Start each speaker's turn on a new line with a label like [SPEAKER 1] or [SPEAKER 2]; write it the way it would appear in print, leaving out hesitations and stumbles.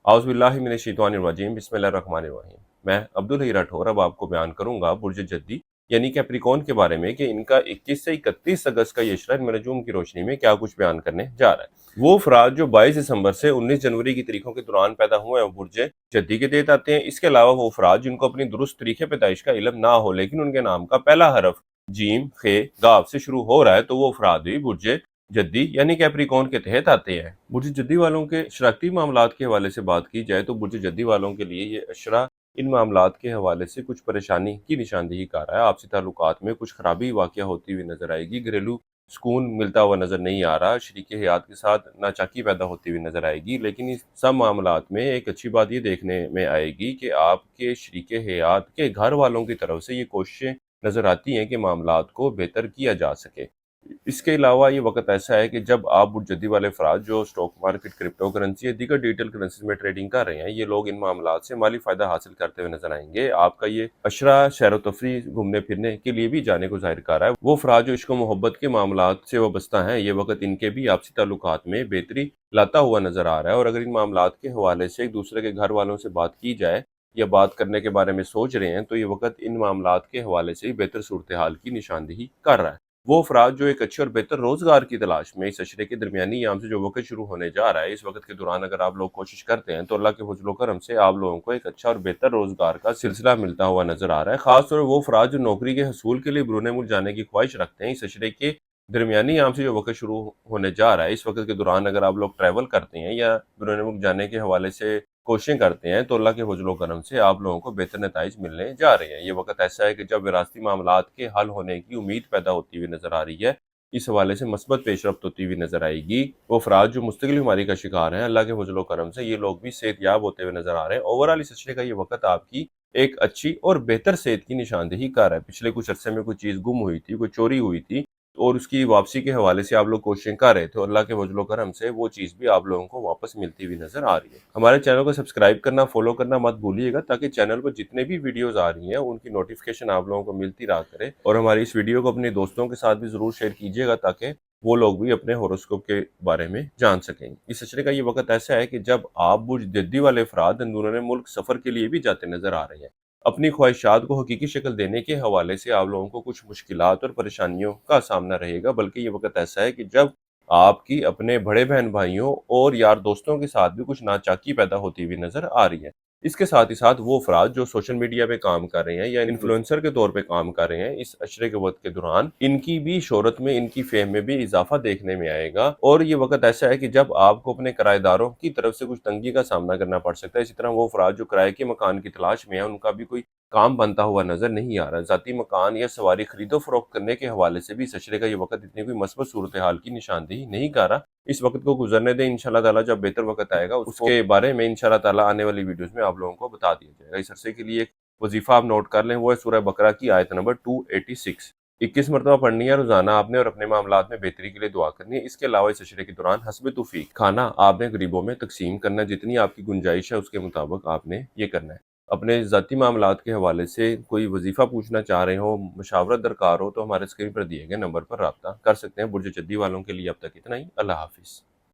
[SPEAKER 1] औज़ु बिल्लाहि मिनश शैतानिर रजीम, बिस्मिल्लाहिर रहमानिर रहीम। मैं अब्दुल हई राठौर अब आपको बयान करूंगा बुर्ज जद्दी यानी कैप्रिकॉर्न के बारे में कि इनका 21 से 31 अगस्त का ये इशरा इन नजूम की रोशनी में क्या कुछ बयान करने जा रहा है। वो अफराद जो 22 दिसंबर से 19 जनवरी की तारीखों के दौरान पैदा हुए हैं बुर्ज जद्दी के तहत आते हैं। इसके अलावा वो अफराद जिनको अपनी दुरुस्त तरीके पैदाइश का इल्म ना हो लेकिन उनके नाम का पहला हरफ जीम खे गाव से शुरू हो रहा है तो वो अफराद भी बुर्ज जद्दी यानी कैप्रिकॉर्न के तहत आते हैं। बुर्ज जद्दी वालों के शरारती मामलात के हवाले से बात की जाए तो बुर्ज जद्दी वालों के लिए ये अशरा इन मामलात के हवाले से कुछ परेशानी की निशानदेही कर रहा है। आपसी ताल्लुकात में कुछ खराबी वाक़या होती हुई नजर आएगी, घरेलू सुकून मिलता हुआ नजर नहीं आ रहा, शरीके हयात के साथ नाचाकी पैदा होती हुई नजर आएगी। लेकिन इस सब मामलात में एक अच्छी बात ये देखने में आएगी कि आपके शरीके हयात के घर वालों की तरफ से ये कोशिशें नजर आती हैं कि मामलात को बेहतर किया जा सके। इसके अलावा ये वक्त ऐसा है कि जब आप बुर्जद्दी वाले अफराद जो स्टॉक मार्केट, क्रिप्टो करेंसी या दीगर डिजिटल करेंसी में ट्रेडिंग कर रहे हैं, ये लोग इन मामलात से माली फायदा हासिल करते हुए नजर आएंगे। आपका ये अशरा सैर तफरी, घूमने फिरने के लिए भी जाने को जाहिर कर रहा है। वो अफराद जो इश्क मोहब्बत के मामलात से वाबस्ता हैं, ये वक्त इनके भी आपसी ताल्लुकात में बेहतरी लाता हुआ नजर आ रहा है। और अगर इन मामलात के हवाले से एक दूसरे के घर वालों से बात की जाए या बात करने के बारे में सोच रहे हैं तो ये वक्त इन मामलात के हवाले से बेहतर सूरत हाल की निशानदेही कर रहा है। वो अफराद जो एक अच्छे और बेहतर रोजगार की तलाश में इस अशरे के दरमियानी याम से जो वक्त शुरू होने जा रहा है, इस वक्त के दौरान अगर आप लोग कोशिश करते हैं तो अल्लाह के फजल करम से आप लोगों को एक अच्छा और बेहतर रोजगार का सिलसिला मिलता हुआ नजर आ रहा है। खासतौर पर वो अफराद जो नौकरी के हसूल के लिए बैरून मुल्क जाने की ख्वाहिश रखते हैं, इस अशरे के दरमियानी याम से जो वक्त शुरू होने जा रहा है, इस वक्त के दौरान अगर आप लोग ट्रैवल करते हैं या बैरून मुल्क जाने के हवाले से कोशिशें करते हैं तो अल्लाह के फजल करम से आप लोगों को बेहतर नताइज मिलने जा रहे हैं। ये वक्त ऐसा है कि जब विरासती मामलात के हल होने की उम्मीद पैदा होती हुई नजर आ रही है, इस हवाले से मस्बत पेशरफ्त होती हुई नजर आएगी। वो अफराद जो मुस्तकिल बीमारी का शिकार हैं, अल्लाह के फजल करम से ये लोग भी सेहतयाब होते हुए नजर आ रहे हैं। ओवरऑल इस अशरे का ये वक्त आपकी एक अच्छी और बेहतर सेहत की निशानदेही कर रहा है। पिछले कुछ अरसे में कोई चीज़ गुम हुई थी, कोई चोरी हुई थी और उसकी वापसी के हवाले से आप लोग कोशिशें कर रहे थे, अल्लाह के फजल करम से वो चीज़ भी आप लोगों को वापस मिलती हुई नजर आ रही है। हमारे चैनल को सब्सक्राइब करना, फॉलो करना मत भूलिएगा ताकि चैनल पर जितने भी वीडियोस आ रही हैं उनकी नोटिफिकेशन आप लोगों को मिलती रहा करे। और हमारी इस वीडियो को अपने दोस्तों के साथ भी जरूर शेयर कीजिएगा ताकि वो लोग भी अपने होरोस्कोप के बारे में जान सकें। इस अशरे का ये वक्त ऐसा है कि जब आप बुर्ज जद्दी वाले अफराद अंदरूनी मुल्क सफर के लिए भी जाते नजर आ रहे हैं। अपनी ख्वाहिशात को हकीकी शक्ल देने के हवाले से आप लोगों को कुछ मुश्किलात और परेशानियों का सामना रहेगा, बल्कि ये वक्त ऐसा है कि जब आपकी अपने बड़े बहन भाइयों और यार दोस्तों के साथ भी कुछ नाचाकी पैदा होती हुई नजर आ रही है। इसके साथ ही साथ वो अफराद जो सोशल मीडिया पे काम कर रहे हैं या इन्फ्लुएंसर के तौर पे काम कर रहे हैं, इस अशरे के वक्त के दौरान इनकी भी शोहरत में, इनकी फेम में भी इजाफा देखने में आएगा। और ये वक्त ऐसा है कि जब आपको अपने किराएदारों की तरफ से कुछ तंगी का सामना करना पड़ सकता है। इसी तरह वो अफराद जो किराए के मकान की तलाश में है, उनका भी कोई काम बनता हुआ नजर नहीं आ रहा। जाती मकान या सवारी खरीदो फरोख्त करने के हवाले से भी इस अशरे का ये वक्त इतनी कोई मस्बत सूरत हाल की निशानदेही नहीं कर रहा। इस वक्त को गुजरने दें, इंशाल्लाह ताला जब बेहतर वक्त आएगा उसके बारे में इंशाल्लाह ताला आने वाली वीडियोस में आप लोगों को बता दिया जाएगा। इस अरसे के लिए एक वजीफा आप नोट कर लें, वो है सूरह बकरा की आयत नंबर 286। 21 मरतबा पढ़नी है रोजाना आपने और अपने मामलात में बेहतरी के लिए दुआ करनी है। इसके अलावा इस अशरे के दौरान हस्ब तौफीक खाना आपने गरीबों में तकसीम करना है, जितनी आपकी गुंजाइश है उसके मुताबिक आपने ये करना है। अपने ज़ाती मामलात के हवाले से कोई वजीफ़ा पूछना चाह रहे हो, मशावरत दरकार हो तो हमारे स्क्रीन पर दिए गए नंबर पर रब्ता कर सकते हैं। बुर्ज जद्दी वालों के लिए अब तक इतना ही। अल्लाह हाफिज़।